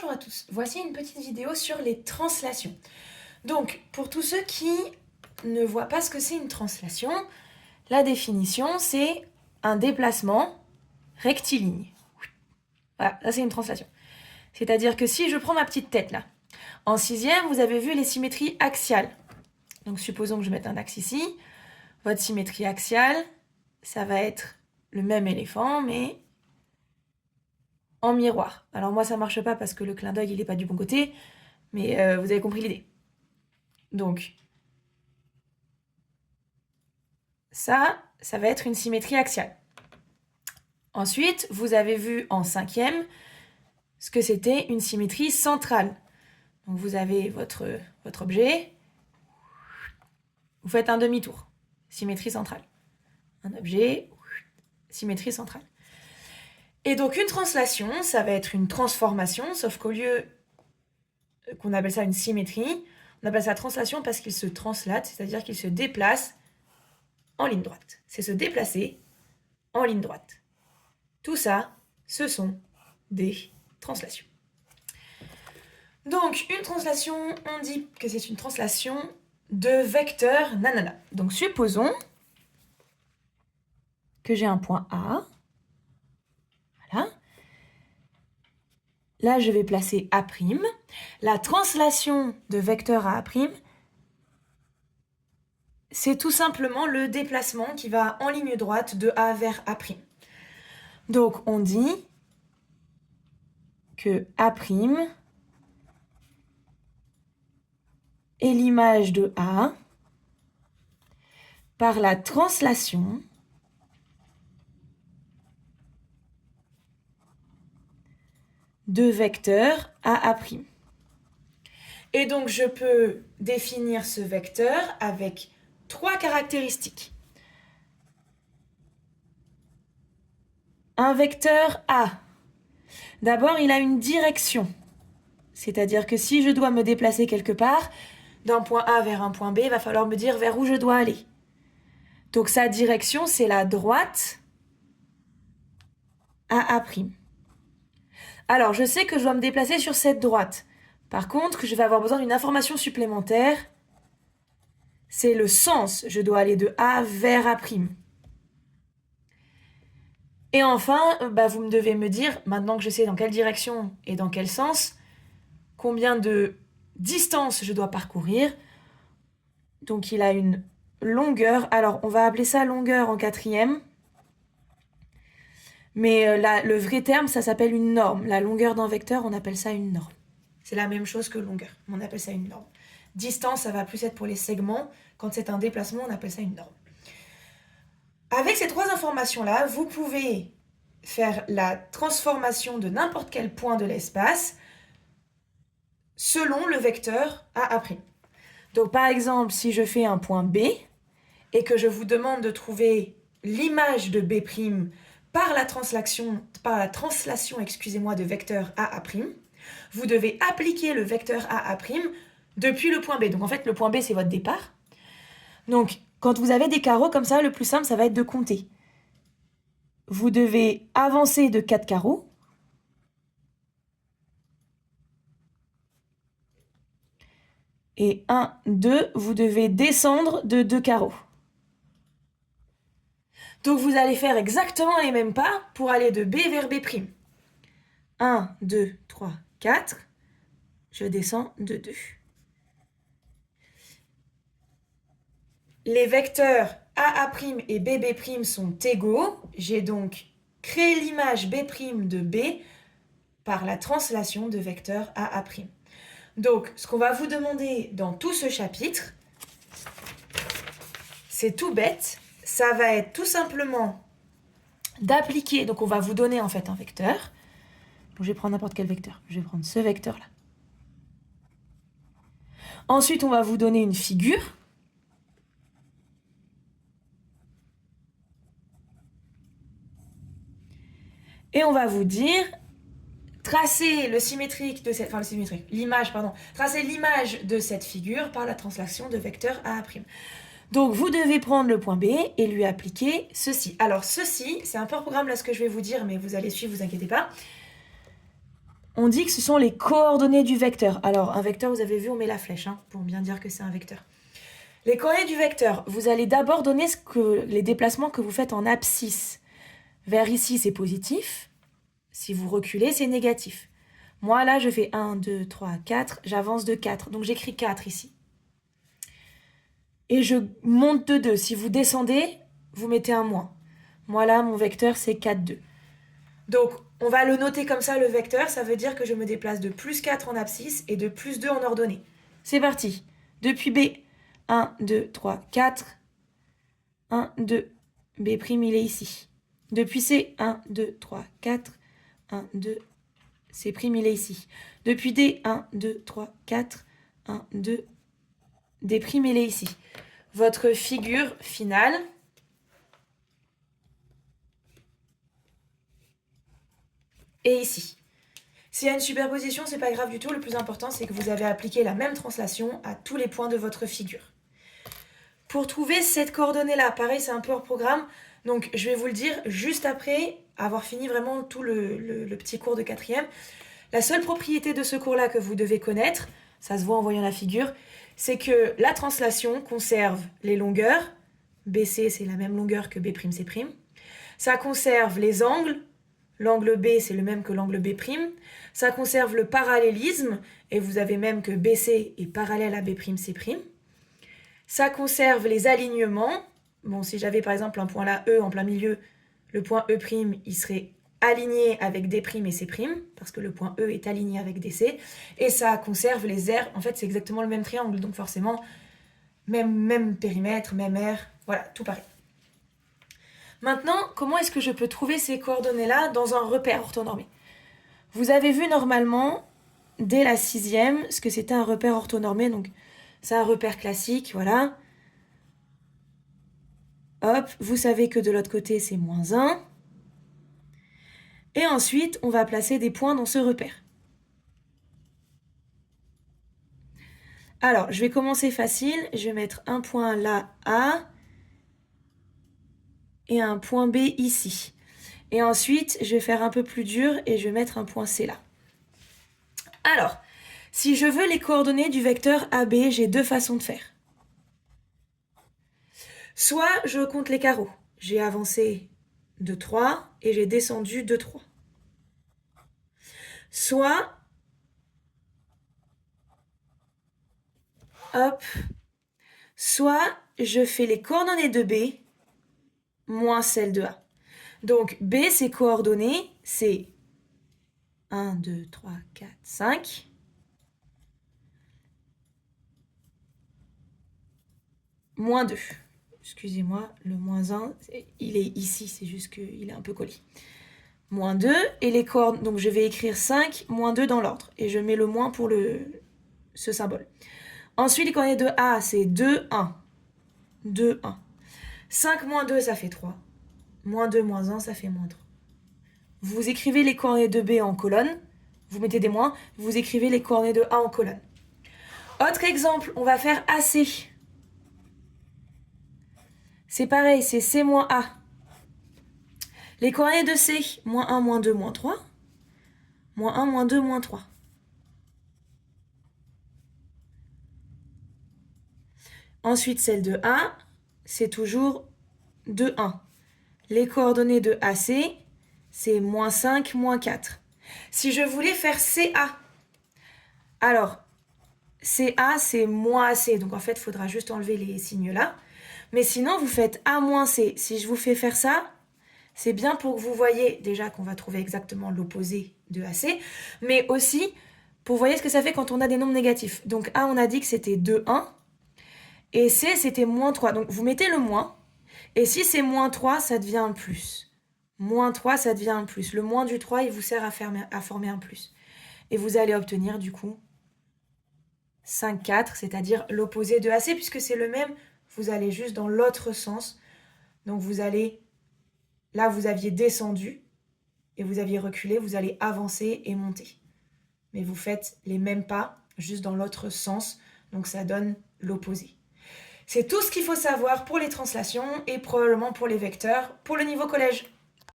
Bonjour à tous, voici une petite vidéo sur les translations. Donc, pour tous ceux qui ne voient pas ce que c'est une translation, la définition c'est un déplacement rectiligne. Voilà, ça c'est une translation. C'est-à-dire que si je prends ma petite tête là, en sixième, vous avez vu les symétries axiales. Donc supposons que je mette un axe ici. Votre symétrie axiale, ça va être le même éléphant, mais en miroir. Alors moi, ça marche pas parce que le clin d'œil, il est pas du bon côté, mais vous avez compris l'idée. Donc, ça va être une symétrie axiale. Ensuite, vous avez vu en cinquième ce que c'était une symétrie centrale. Donc vous avez votre objet, vous faites un demi-tour, symétrie centrale. Un objet, symétrie centrale. Et donc une translation, ça va être une transformation, sauf qu'au lieu qu'on appelle ça une symétrie, on appelle ça translation parce qu'il se translate, c'est-à-dire qu'il se déplace en ligne droite. C'est se déplacer en ligne droite. Tout ça, ce sont des translations. Donc, une translation, on dit que c'est une translation de vecteur nanana. Donc, supposons que j'ai un point A. Voilà. Là, je vais placer A'. La translation de vecteur à A', c'est tout simplement le déplacement qui va en ligne droite de A vers A'. Donc, on dit que A' est l'image de A par la translation de vecteur à A'. Et donc, je peux définir ce vecteur avec trois caractéristiques. Un vecteur A. D'abord, il a une direction. C'est-à-dire que si je dois me déplacer quelque part, d'un point A vers un point B, il va falloir me dire vers où je dois aller. Donc, sa direction, c'est la droite à A'. Alors, je sais que je dois me déplacer sur cette droite. Par contre, je vais avoir besoin d'une information supplémentaire. C'est le sens. Je dois aller de A vers A'. Et enfin, vous me devez me dire, maintenant que je sais dans quelle direction et dans quel sens, combien de distance je dois parcourir. Donc, il a une longueur. Alors, on va appeler ça longueur en quatrième. Mais le vrai terme, ça s'appelle une norme. La longueur d'un vecteur, on appelle ça une norme. C'est la même chose que longueur. On appelle ça une norme. Distance, ça va plus être pour les segments. Quand c'est un déplacement, on appelle ça une norme. Avec ces trois informations-là, vous pouvez faire la transformation de n'importe quel point de l'espace selon le vecteur A'. Donc par exemple, si je fais un point B et que je vous demande de trouver l'image de B' par la translation de vecteur A', vous devez appliquer le vecteur A' depuis le point B. Donc en fait, le point B, c'est votre départ. Donc, quand vous avez des carreaux comme ça, le plus simple, ça va être de compter. Vous devez avancer de 4 carreaux. Et 1, 2, vous devez descendre de 2 carreaux. Donc, vous allez faire exactement les mêmes pas pour aller de B vers B'. 1, 2, 3, 4. Je descends de 2. Les vecteurs A' et BB' sont égaux. J'ai donc créé l'image B' de B par la translation de vecteur A'. Donc, ce qu'on va vous demander dans tout ce chapitre, c'est tout bête. Ça va être tout simplement d'appliquer. Donc, on va vous donner en fait un vecteur. Donc, je vais prendre n'importe quel vecteur. Je vais prendre ce vecteur-là. Ensuite, on va vous donner une figure. Et on va vous dire, tracez tracez l'image de cette figure par la translation de vecteur A'. Donc, vous devez prendre le point B et lui appliquer ceci. Alors, ceci, c'est un peu un programme là ce que je vais vous dire, mais vous allez suivre, vous inquiétez pas. on dit que ce sont les coordonnées du vecteur. Alors, un vecteur, vous avez vu, on met la flèche, pour bien dire que c'est un vecteur. Les coordonnées du vecteur, vous allez d'abord donner les déplacements que vous faites en abscisse. Vers ici, c'est positif. Si vous reculez, c'est négatif. Moi, là, je fais 1, 2, 3, 4. J'avance de 4. Donc, j'écris 4 ici. Et je monte de 2. Si vous descendez, vous mettez un moins. Moi, là, mon vecteur, c'est 4, 2. Donc, on va le noter comme ça, le vecteur. Ça veut dire que je me déplace de plus 4 en abscisse et de plus 2 en ordonnée. C'est parti. Depuis B, 1, 2, 3, 4. 1, 2. B', il est ici. Depuis C, 1, 2, 3, 4. 1, 2. C', il est ici. Depuis D, 1, 2, 3, 4. 1, 2. D', il est ici. Votre figure finale est ici. S'il y a une superposition, c'est pas grave du tout. Le plus important, c'est que vous avez appliqué la même translation à tous les points de votre figure. Pour trouver cette coordonnée-là, pareil, c'est un peu hors programme. Donc, je vais vous le dire juste après avoir fini vraiment tout le petit cours de 4e. La seule propriété de ce cours-là que vous devez connaître, ça se voit en voyant la figure, c'est que la translation conserve les longueurs. BC, c'est la même longueur que B'C'. Ça conserve les angles. L'angle B, c'est le même que l'angle B'. Ça conserve le parallélisme. Et vous avez même que BC est parallèle à B'C'. Ça conserve les alignements. Bon, si j'avais par exemple un point là, E, en plein milieu, le point E', il serait aligné avec D' et C', parce que le point E est aligné avec DC. Et ça conserve les aires. En fait, c'est exactement le même triangle, donc forcément, même périmètre, même aire. Voilà, tout pareil. Maintenant, comment est-ce que je peux trouver ces coordonnées-là dans un repère orthonormé? Vous avez vu normalement, dès la 6e, ce que c'était un repère orthonormé. Donc, c'est un repère classique, voilà. Hop, vous savez que de l'autre côté, c'est -1. Et ensuite, on va placer des points dans ce repère. Alors, je vais commencer facile. Je vais mettre un point là, A, et un point B ici. Et ensuite, je vais faire un peu plus dur et je vais mettre un point C là. Alors, si je veux les coordonnées du vecteur AB, j'ai deux façons de faire. Soit je compte les carreaux. J'ai avancé de 3 et j'ai descendu de 3. Soit, soit je fais les coordonnées de B moins celles de A. Donc B, ses coordonnées, c'est 1, 2, 3, 4, 5. Moins 2. Excusez-moi, le -1, il est ici, c'est juste qu'il est un peu collé. Moins 2, et les coordonnées, donc je vais écrire 5, moins 2 dans l'ordre, et je mets le moins pour ce symbole. Ensuite, les coordonnées de A, c'est 2, 1. 2, 1. 5 moins 2, ça fait 3. Moins 2, moins 1, ça fait moins 3. Vous écrivez les coordonnées de B en colonne, vous mettez des moins, vous écrivez les coordonnées de A en colonne. Autre exemple, on va faire AC. C'est pareil, c'est C moins A. Les coordonnées de C, moins 1, moins 2, moins 3. Moins 1, moins 2, moins 3. Ensuite, celle de A, c'est toujours 2, 1. Les coordonnées de AC, c'est moins 5, moins 4. Si je voulais faire CA, alors, CA, c'est moins AC. Donc, en fait, il faudra juste enlever les signes là. Mais sinon, vous faites A moins C. Si je vous fais faire ça, c'est bien pour que vous voyez déjà qu'on va trouver exactement l'opposé de AC, mais aussi pour voir ce que ça fait quand on a des nombres négatifs. Donc A, on a dit que c'était 2, 1, et C, c'était moins 3. Donc vous mettez le moins, et si c'est moins 3, ça devient un plus. Moins 3, ça devient un plus. Le moins du 3, il vous sert à former un plus. Et vous allez obtenir du coup 5, 4, c'est-à-dire l'opposé de AC, puisque c'est le même, vous allez juste dans l'autre sens. Donc vous allez, là vous aviez descendu, et vous aviez reculé, vous allez avancer et monter. Mais vous faites les mêmes pas, juste dans l'autre sens, donc ça donne l'opposé. C'est tout ce qu'il faut savoir pour les translations et probablement pour les vecteurs pour le niveau collège.